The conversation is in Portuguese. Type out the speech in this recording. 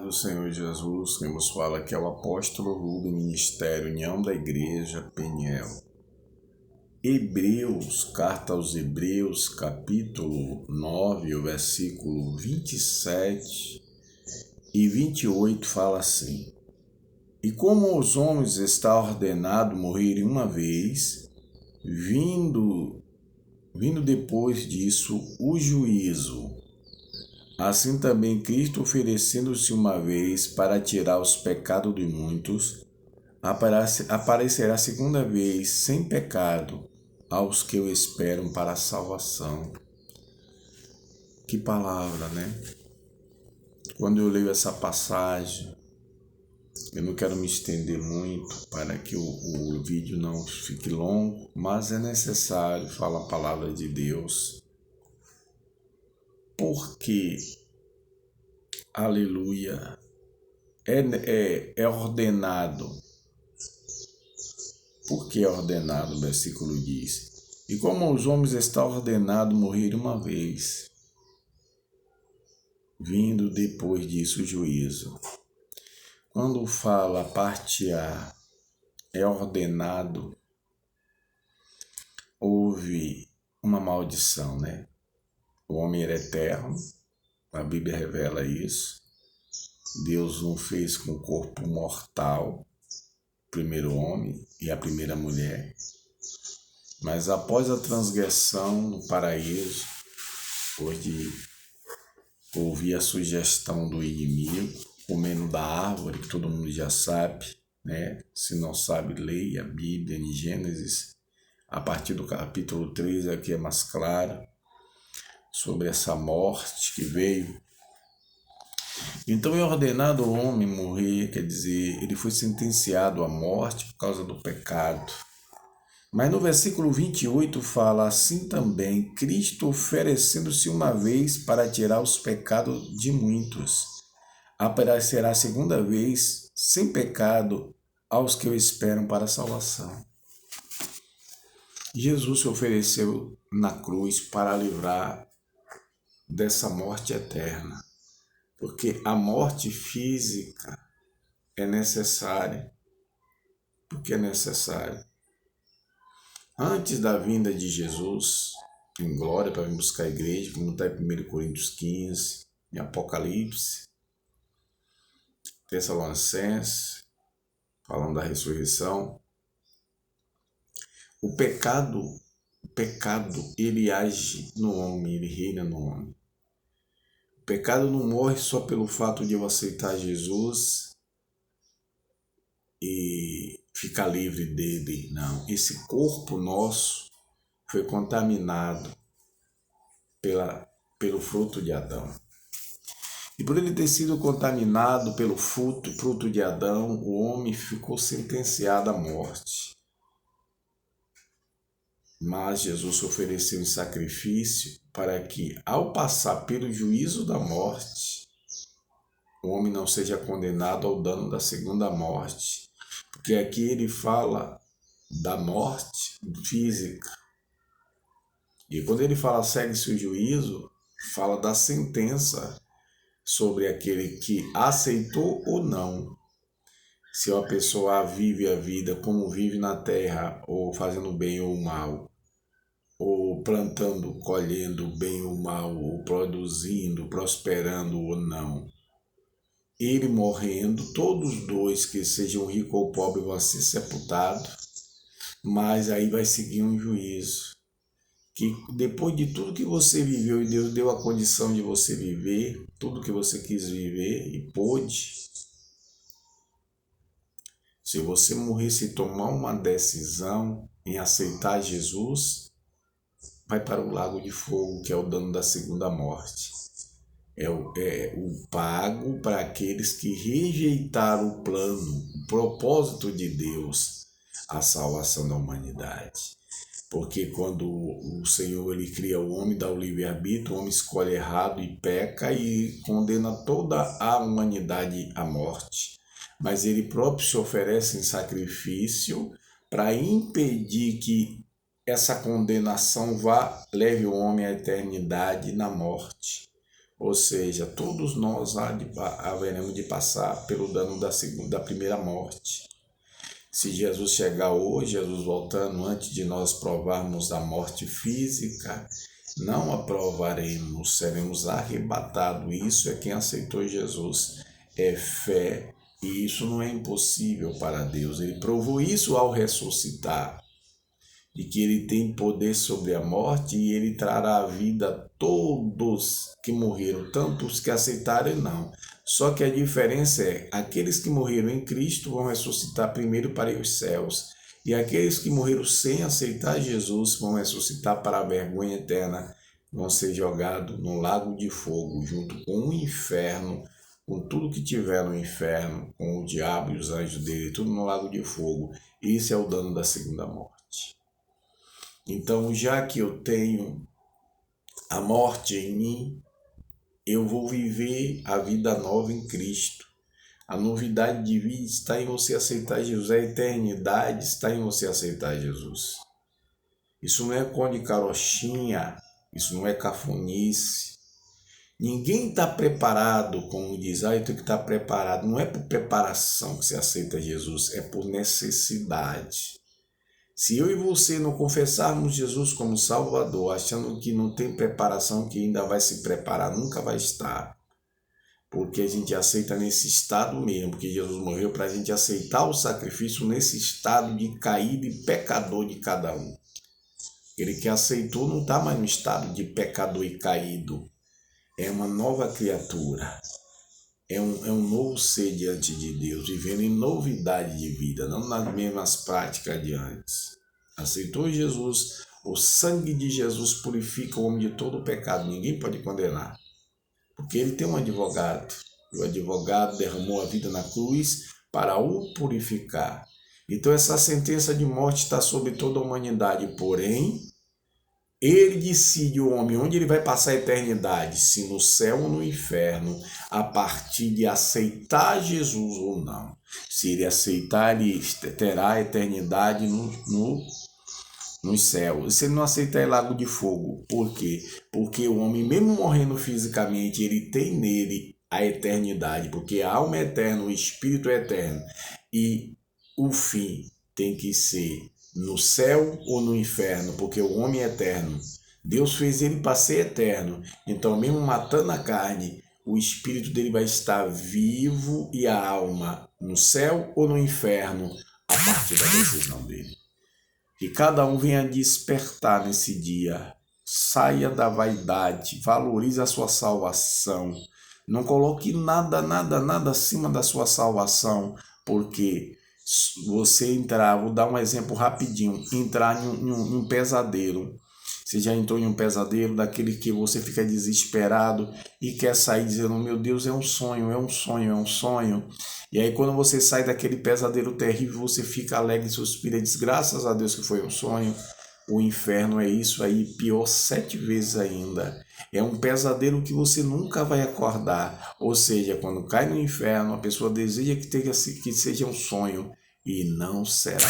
Do Senhor Jesus, quem nos fala aqui é o apóstolo Rubem, Ministério União da Igreja, Peniel. Hebreus, carta aos Hebreus, capítulo 9, o versículo 27 e 28 fala assim: E como aos homens está ordenado morrerem uma vez, vindo depois disso o juízo, assim também Cristo, oferecendo-se uma vez para tirar os pecados de muitos, aparecerá segunda vez sem pecado aos que o esperam para a salvação. Que palavra, né? Quando eu leio essa passagem, eu não quero me estender muito para que o vídeo não fique longo, mas é necessário falar a palavra de Deus. Porque, aleluia, é ordenado. Por que é ordenado? O versículo diz: E como aos homens está ordenado morrer uma vez, vindo depois disso o juízo. Quando fala a parte A, é ordenado, houve uma maldição, né? O homem era eterno, a Bíblia revela isso. Deus não fez com o corpo mortal, o primeiro homem e a primeira mulher. Mas após a transgressão no paraíso, depois de ouvir a sugestão do inimigo, comendo da árvore, que todo mundo já sabe, né? Se não sabe, leia a Bíblia em Gênesis, a partir do capítulo 3, aqui é mais claro, sobre essa morte que veio. Então é ordenado o homem morrer, quer dizer, ele foi sentenciado à morte por causa do pecado. Mas no versículo 28 fala: assim também Cristo, oferecendo-se uma vez para tirar os pecados de muitos, aparecerá a segunda vez sem pecado aos que o esperam para a salvação. Jesus se ofereceu na cruz para livrar dessa morte eterna, porque a morte física é necessária, porque é necessário. Antes da vinda de Jesus em glória para vir buscar a igreja, como está em 1 Coríntios 15, em Apocalipse, Tessalonicenses, falando da ressurreição, o pecado, ele age no homem, ele reina no homem. O pecado não morre só pelo fato de eu aceitar Jesus e ficar livre dele, não. Esse corpo nosso foi contaminado pelo fruto de Adão. E por ele ter sido contaminado pelo fruto de Adão, o homem ficou sentenciado à morte. Mas Jesus se ofereceu em sacrifício para que, ao passar pelo juízo da morte, o homem não seja condenado ao dano da segunda morte. Porque aqui ele fala da morte física. E quando ele fala segue-se o juízo, fala da sentença sobre aquele que aceitou ou não. Se uma pessoa vive a vida como vive na terra, ou fazendo bem ou mal, ou plantando, colhendo bem ou mal, ou produzindo, prosperando ou não. Ele morrendo, todos os dois, que sejam rico ou pobre, vão ser sepultados, mas aí vai seguir um juízo. Que depois de tudo que você viveu e Deus deu a condição de você viver, tudo que você quis viver e pôde, se você morresse e tomar uma decisão em aceitar Jesus, vai para o lago de fogo, que é o dano da segunda morte. É o pago para aqueles que rejeitaram o plano, o propósito de Deus, a salvação da humanidade. Porque quando o Senhor ele cria o homem, dá o livre-arbítrio, o homem escolhe errado e peca e condena toda a humanidade à morte. Mas ele próprio se oferece em sacrifício para impedir que essa condenação leve o homem à eternidade na morte. Ou seja, todos nós haveremos de passar pelo dano da primeira morte. Se Jesus chegar hoje, Jesus voltando antes de nós provarmos a morte física, não a provaremos, seremos arrebatados. Isso é quem aceitou Jesus, é fé, e isso não é impossível para Deus. Ele provou isso ao ressuscitar, de que ele tem poder sobre a morte e ele trará à vida a todos que morreram, tanto os que aceitaram e não. Só que a diferença é, aqueles que morreram em Cristo vão ressuscitar primeiro para os céus, e aqueles que morreram sem aceitar Jesus vão ressuscitar para a vergonha eterna, vão ser jogados no lago de fogo, junto com o inferno, com tudo que tiver no inferno, com o diabo e os anjos dele, tudo no lago de fogo. Isso é o dano da segunda morte. Então, já que eu tenho a morte em mim, eu vou viver a vida nova em Cristo. A novidade de vida está em você aceitar Jesus. A eternidade está em você aceitar Jesus. Isso não é conde carochinha, isso não é cafonice. Ninguém está preparado, como diz, eu tenho que estar preparado. Não é por preparação que você aceita Jesus, é por necessidade. Se eu e você não confessarmos Jesus como Salvador, achando que não tem preparação, que ainda vai se preparar, nunca vai estar. Porque a gente aceita nesse estado mesmo, porque Jesus morreu para a gente aceitar o sacrifício nesse estado de caído e pecador de cada um. Ele que aceitou não está mais no estado de pecador e caído. É uma nova criatura. É um novo ser diante de Deus, vivendo em novidade de vida, não nas mesmas práticas de antes. Aceitou Jesus, o sangue de Jesus purifica o homem de todo o pecado, ninguém pode condenar, porque ele tem um advogado, e o advogado derramou a vida na cruz para o purificar. Então essa sentença de morte está sobre toda a humanidade, porém, ele decide o homem onde ele vai passar a eternidade, se no céu ou no inferno, a partir de aceitar Jesus ou não. Se ele aceitar, ele terá a eternidade nos céus. Se ele não aceitar, é lago de fogo. Por quê? Porque o homem, mesmo morrendo fisicamente, ele tem nele a eternidade, porque a alma é eterna, o espírito é eterno. E o fim tem que ser no céu ou no inferno, porque o homem é eterno. Deus fez ele para ser eterno. Então, mesmo matando a carne, o espírito dele vai estar vivo e a alma no céu ou no inferno, a partir da decisão dele. Que cada um venha despertar nesse dia. Saia da vaidade, valorize a sua salvação. Não coloque nada acima da sua salvação, porque você entrar, vou dar um exemplo rapidinho, entrar em um pesadelo. Você já entrou em um pesadelo daquele que você fica desesperado e quer sair dizendo, meu Deus, é um sonho, é um sonho, é um sonho. E aí quando você sai daquele pesadelo terrível, você fica alegre, suspira e diz, graças a Deus que foi um sonho. O inferno é isso aí, pior 7 vezes ainda. É um pesadelo que você nunca vai acordar. Ou seja, quando cai no inferno, a pessoa deseja que seja um sonho e não será